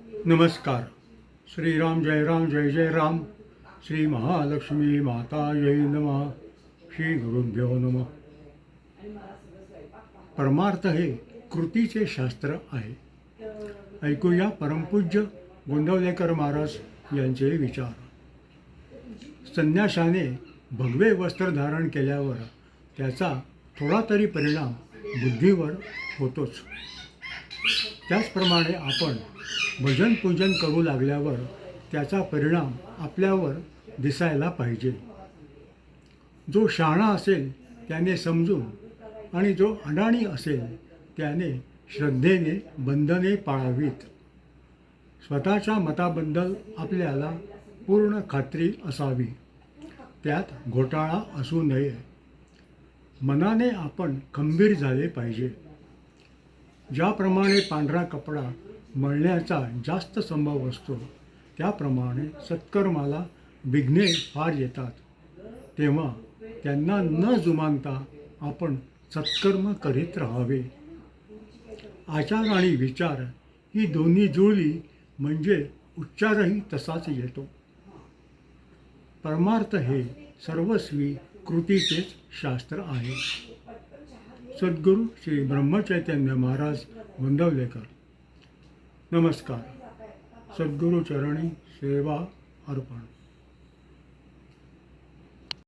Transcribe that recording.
नमस्कार. श्रीराम जय राम जय जय राम. श्री महालक्ष्मी माता जय नमः. श्री गुरुभ्यो नमः. परमार्थ हे कृतीचे शास्त्र आहे. ऐकूया परमपूज्य गोंदवलेकर महाराज यांचे विचार. संन्याशाने भगवे वस्त्र धारण केल्यावर त्याचा थोडा तरी परिणाम बुद्धीवर होतोच. त्याचप्रमाणे आपण भजन पूजन करू लागल्यावर त्याचा परिणाम आपल्यावर दिसायला पाहिजे. जो शहाणा असेल त्याने समजून आणि जो अडाणी असेल त्याने श्रद्धेने बंधने पाळावीत. स्वतःच्या मताबद्दल आपल्याला पूर्ण खात्री असावी. त्यात घोटाळा असू नये. मनाने आपण खंबीर झाले पाहिजे. ज्याप्रमाणे पांढरा कपडा मळण्याचा जास्त संभव असतो त्याप्रमाणे सत्कर्माला विघ्ने फार येतात. तेव्हा त्यांना न जुमानता आपण सत्कर्म करीत राहावे. आचार आणि विचार ही दोन्ही जुळली म्हणजे उच्चारही तसाच येतो. परमार्थ हे सर्वस्वी कृतीचेच शास्त्र आहे. सद्गुरू श्री ब्रह्मचैतन्य महाराज गोंदवलेकर. नमस्कार. सद्गुरू चरणी सेवा अर्पण.